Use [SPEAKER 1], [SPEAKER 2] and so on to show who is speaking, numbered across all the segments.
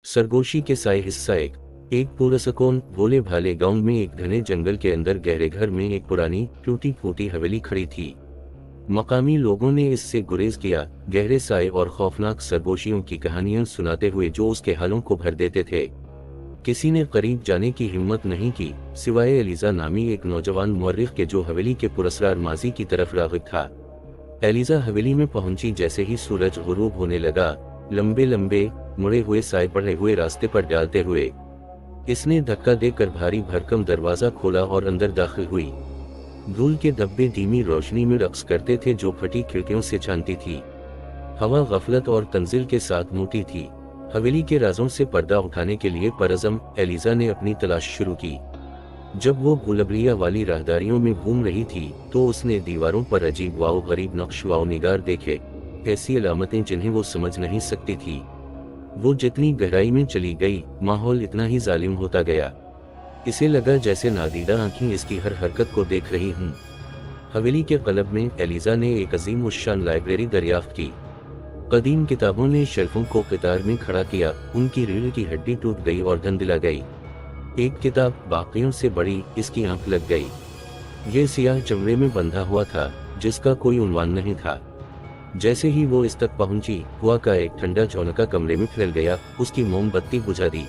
[SPEAKER 1] सरगोशी के साए हिस्सा एक पुरसकून भोले भाले गांव में एक घने जंगल के अंदर गहरे घर में एक पुरानी टूटी फूटी हवेली खड़ी थी। मकामी लोगों ने इससे गुरेज किया, गहरे साए और खौफनाक सरगोशियों की कहानियां सुनाते हुए जो उसके हालों को भर देते थे। किसी ने करीब जाने की हिम्मत नहीं की, सिवाय एलिजा नामी एक नौजवान मुअर्रिख के जो हवेली के पुरस्कार माजी की तरफ राग़िब था। एलिजा हवेली में पहुंची जैसे ही सूरज गुरूब होने लगा, लंबे लंबे मुड़े हुए साए पड़े हुए रास्ते पर डालते हुए इसने धक्का देकर भारी भरकम दरवाजा खोला और अंदर दाखिल हुई। धूल के धब्बे धीमी रोशनी में रक्स करते थे जो फटी खिड़कियों से छानती थी। हवा गफलत और तंजिल के साथ मोटी थी। हवेली के राजों से पर्दा उठाने के लिए परअज़म एलिजा ने अपनी तलाश शुरू की। जब वो गुलबरिया वाली राहदारियों में घूम रही थी तो उसने दीवारों पर अजीब वाओ गरीब नक्श वाओ निगार देखे, ऐसी अलामतें जिन्हें वो समझ नहीं सकती थी। वो जितनी गहराई में चली गई, माहौल इतना ही जालिम होता गया। इसे लगा जैसे नादीदा आंखें इसकी हर हरकत को देख रही हूं। हवेली के क़लब में एलिजा ने एक अजीम उश्शान लाइब्रेरी दरियाफ्त की। कदीम किताबों ने शेल्फों को कतार में खड़ा किया, उनकी रीढ़ की हड्डी टूट गई और धंधिला गई। एक किताब बाकियों से बड़ी, इसकी आंख लग गई। ये सियाह चमड़े में बंधा हुआ था जिसका कोई उन्वान नहीं था। जैसे ही वो इस तक पहुंची, हुआ का एक ठंडा झोंका कमरे में फैल गया, उसकी मोमबत्ती बुझा दी।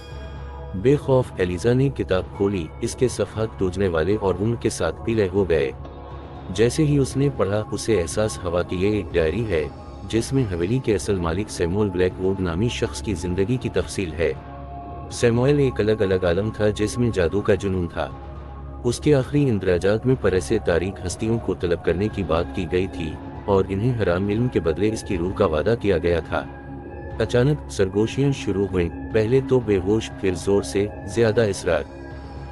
[SPEAKER 1] बेखौफ एलिजा ने किताब खोली, इसके सफ़हात टूटने वाले और ऊन के साथ पीले हो गए। जैसे ही उसने पढ़ा, उसे एहसास हुआ कि ये एक डायरी है जिसमें हवेली के असल मालिक सैमुअल ब्लैकवुड नामी शख्स की जिंदगी की तफसील है। सैमुअल एक अलग अलग आलम था जिसमें जादू का जुनून था। उसके आखिरी इंदराजात में परसे तारीख हस्तियों को तलब करने की बात की गई थी और इन्हें हराम इल्म के बदले इसकी रूह का वादा किया गया था। अचानक सरगोशियां शुरू हुईं, पहले तो बेहोश, फिर जोर से, ज्यादा इसरार।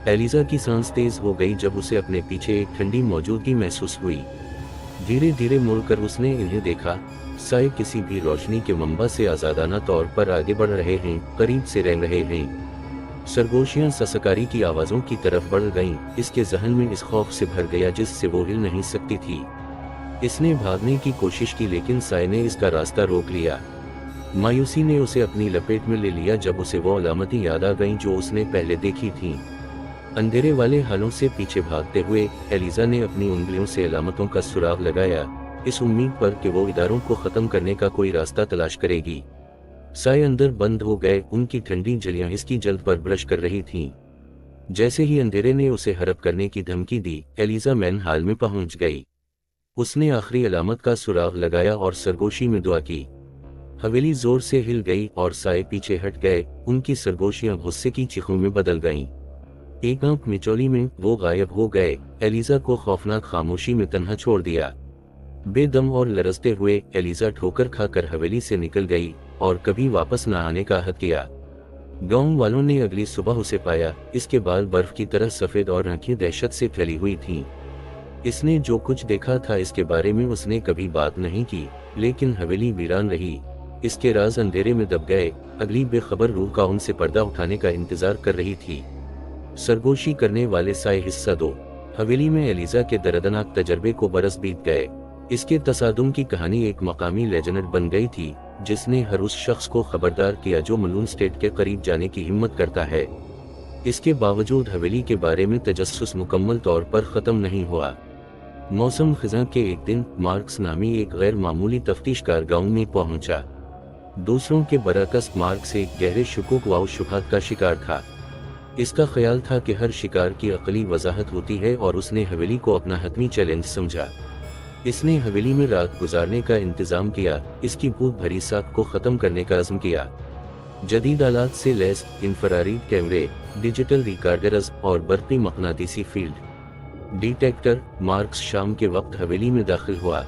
[SPEAKER 1] एलिजा की सांस तेज हो गई जब उसे अपने पीछे एक ठंडी मौजूदगी महसूस हुई। धीरे धीरे मुड़कर उसने इन्हें देखा। साए किसी भी रोशनी के मंबा से आजादाना तौर पर आगे बढ़ रहे हैं, करीब से रह रहे हैं। सरगोशियां ससकारी की आवाजों की तरफ बढ़ गईं, इसके जहन में इस खौफ से भर गया जिससे वो हिल नहीं सकती थी। इसने भागने की कोशिश की लेकिन साए ने इसका रास्ता रोक लिया। मायूसी ने उसे अपनी लपेट में ले लिया जब उसे वो अलामतें याद आ गईं जो उसने पहले देखी थीं। अंधेरे वाले हालों से पीछे भागते हुए एलिजा ने अपनी उंगलियों से अलामतों का सुराग लगाया, इस उम्मीद पर कि वो इदारों को ख़त्म करने का कोई रास्ता तलाश करेगी। साए अंदर बंद हो गए, उनकी ठंडी जलियां इसकी जल्द पर ब्रश कर रही थीं। जैसे ही अंधेरे ने उसे हड़प करने की धमकी दी, एलिजा मैन हाल में पहुंच गई। उसने आखिरी अलामत का सुराग लगाया और सरगोशी में दुआ की। हवेली जोर से हिल गई और साए पीछे हट गए, उनकी सरगोशियां गुस्से की चीखों में बदल गईं। एक आंख मिचौली में वो गायब हो गए। एलिजा को खौफनाक खामोशी में तन्हा छोड़ दिया। बेदम और लरजते हुए एलिजा ठोकर खाकर हवेली से निकल गई और कभी वापस न आने का अहद किया। गांव वालों ने अगली सुबह उसे पाया, इसके बाल बर्फ की तरह सफेद और आंखें दहशत से फैली हुई थीं। इसने जो कुछ देखा था इसके बारे में उसने कभी बात नहीं की, लेकिन हवेली वीरान रही, इसके राज अंधेरे में दब गए। अगली बेखबर रूह का उनसे पर्दा उठाने का इंतजार कर रही थी। सरगोशी करने वाले साए हिस्सा 2। हवेली में एलिजा के दर्दनाक तजर्बे को बरस बीत गए। इसके तसादुम की कहानी एक मकामी लेजेंड बन गई थी जिसने हर उस शख्स को खबरदार किया जो मलून स्टेट के करीब जाने की हिम्मत करता है। इसके बावजूद हवेली के बारे में तजस्सुस मुकम्मल तौर पर ख़त्म नहीं हुआ। मौसम खिज़ां के एक दिन मार्क्स नामी एक गैर मामूली तफ्तीशकार गांव में पहुंचा। दूसरों के बरअक्स मार्क्स एक गहरे शुकूक व शुबहात का शिकार था। इसका ख्याल था कि हर शिकार की अकली वजाहत होती है और उसने हवेली को अपना हतमी चैलेंज समझा। इसने हवेली में रात गुजारने का इंतजाम किया, इसकी भूत भरी साख को ख़त्म करने का अज़्म किया। जदीद आलात से लैस इंफ्रारेड कैमरे, डिजिटल रिकॉर्डर्स और बरक़ी मक़नातीसी फील्ड डिटेक्टर। मार्क्स शाम के वक्त हवेली में दाखिल हुआ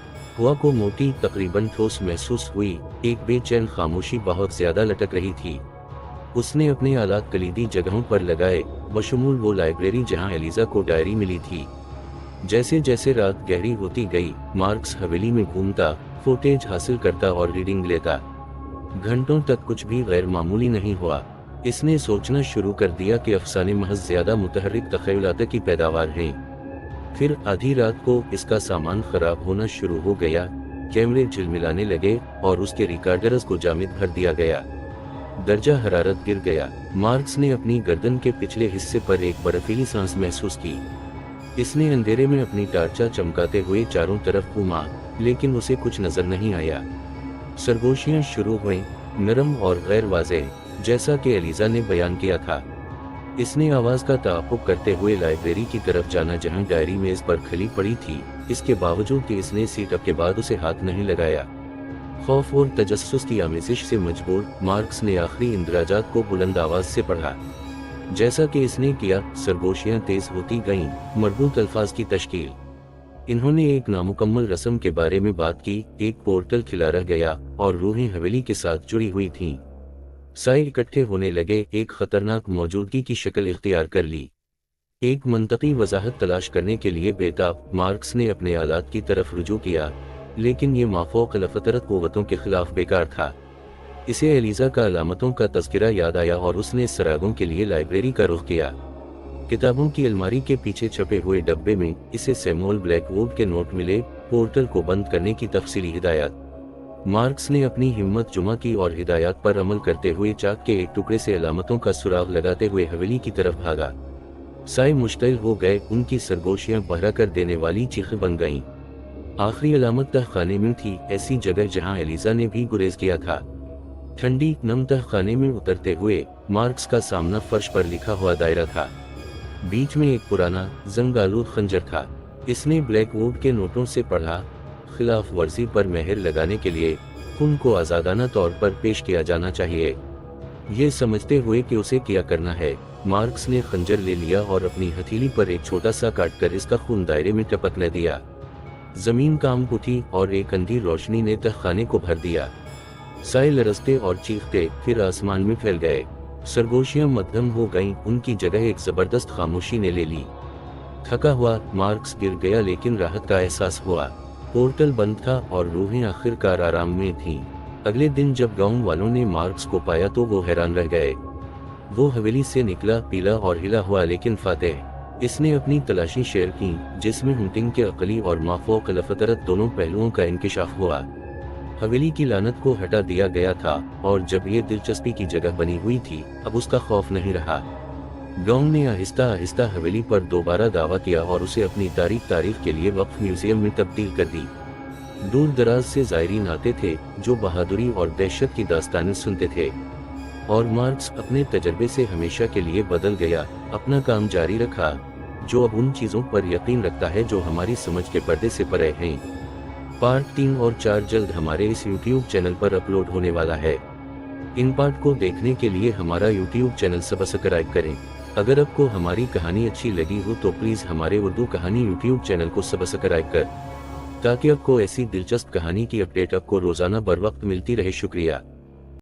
[SPEAKER 1] को मोटी, तकरीबन ठोस महसूस हुई। एक बेचैन खामोशी बहुत ज्यादा लटक रही थी। उसने अपने आलात कलीदी जगहों पर लगाए, बशमूल वो लाइब्रेरी जहां एलिजा को डायरी मिली थी। जैसे जैसे रात गहरी होती गई, मार्क्स हवेली में घूमता, फुटेज हासिल करता और रीडिंग लेता। घंटों तक कुछ भी गैर मामूली नहीं हुआ। इसने सोचना शुरू कर दिया कि अफसाने महज ज्यादा मुतहर्रिक तख़य्युलात की पैदावार हैं। फिर आधी रात को इसका सामान खराब होना शुरू हो गया, कैमरे झिलमिलाने लगे और उसके रिकॉर्डर्स को जामिद भर दिया गया। दर्जा हरारत गिर गया। मार्क्स ने अपनी गर्दन के पिछले हिस्से पर एक बर्फीली सांस महसूस की। इसने अंधेरे में अपनी टार्चा चमकाते हुए चारों तरफ घूमा, लेकिन उसे कुछ नजर नहीं आया। सरगोशियां शुरू हुई, नरम और गैर वाज़ेह, जैसा कि एलिजा ने बयान किया था। इसने आवाज का ताक़ुब करते हुए लाइब्रेरी की तरफ जाना जहां डायरी मेज पर खली पड़ी थी। इसके बावजूद कि इसने सीटअप के बाद उसे हाथ नहीं लगाया। खौफ और तजस्सुस की आमेज़िश से मजबूर, मार्क्स ने आखिरी इंदराजात को बुलंद आवाज से पढ़ा। जैसा कि इसने किया, सरगोशियां तेज होती गईं, मरबूत अल्फाज की तश्कील। इन्होंने एक नामुकम्मल रस्म के बारे में बात की, एक पोर्टल खिला रह गया और रूहें हवेली के साथ जुड़ी हुई थीं। साए इकट्ठे होने लगे, एक खतरनाक मौजूदगी की शक्ल इख्तियार कर ली। एक मंतकी वजाहत तलाश करने के लिए बेताब, मार्क्स ने अपने आलात की तरफ रुजू किया, लेकिन ये माफौक अलफतरत क़ुव्वतों के खिलाफ बेकार था। इसे एलिजा का अलामतों का तज़किरा याद आया और उसने सरागों के लिए लाइब्रेरी का रुख किया। किताबों की अलमारी के पीछे छपे हुए डब्बे में इसे सैमुअल ब्लैकवुड के नोट मिले, पोर्टल को बंद करने की तफसीली हिदायत। मार्क्स ने अपनी हिम्मत जुमा की और हिदायत पर अमल करते हुए चाक के एक टुकड़े से अलामतों का सुराग लगाते हुए हवेली की तरफ भागा। साए मुश्तिल हो गए, उनकी सरगोशियां बहरा कर देने वाली चीखें बन गईं। आखिरी अलामत तहखाने में थी, ऐसी जगह जहां एलिजा ने भी गुरेज किया था। ठंडी नम तहखाने में उतरते हुए मार्क्स का सामना फर्श पर लिखा हुआ दायरा था। बीच में एक पुराना जंग आलूद खंजर था। इसने ब्लैकवुड के नोटों से पढ़ा, खिलाफ वर्जी पर मेहर लगाने के लिए खून को आज़ादाना तौर पर पेश किया जाना चाहिए। ये समझते हुए कि उसे क्या करना है, मार्क्स ने खंजर ले लिया और अपनी हथेली पर एक छोटा सा काट कर इसका खून दायरे में टपकने दिया। जमीन कांप उठी और एक अंधी रोशनी ने तहखाने को भर दिया। साए लरजते और चीखते फिर आसमान में फैल गए। सरगोशियां मध्यम हो गईं, उनकी जगह एक जबरदस्त खामोशी ने ले ली। थका हुआ मार्क्स गिर गया, लेकिन राहत का एहसास हुआ। पोर्टल बंद था और रूहें आखिरकार आराम में थीं। अगले दिन जब गांव वालों ने मार्क्स को पाया तो वो हैरान रह गए। वो हवेली से निकला, पीला और हिला हुआ लेकिन फातेह। इसने अपनी तलाशी शेयर की, जिसमें हंटिंग के अकली और माफौक अलफतरत दोनों पहलुओं का इंकिशाफ हुआ। हवेली की लानत को हटा दिया गया था और जब ये दिलचस्पी की जगह बनी हुई थी, अब उसका खौफ नहीं रहा। गांव ने आहिस्ता आहिस्ता हवेली पर दोबारा दावा किया और उसे अपनी तारीख के लिए वक्फ म्यूजियम में तब्दील कर दी। दूर दराज से ज़ायरीन आते थे जो बहादुरी और दहशत की दास्तानें सुनते थे, और मार्क्स अपने तजर्बे से हमेशा के लिए बदल गया, अपना काम जारी रखा, जो अब उन चीज़ों पर यकीन रखता है जो हमारी समझ के पर्दे से परे हैं। पार्ट 3 और 4 जल्द हमारे इस YouTube चैनल पर अपलोड होने वाला है। इन पार्ट को देखने के लिए हमारा YouTube चैनल सब्सक्राइब करें। अगर आपको हमारी कहानी अच्छी लगी हो तो प्लीज़ हमारे उर्दू कहानी YouTube चैनल को सब्सक्राइब कर, ताकि आपको ऐसी दिलचस्प कहानी की अपडेट आपको रोज़ाना बर वक्त मिलती रहे। शुक्रिया।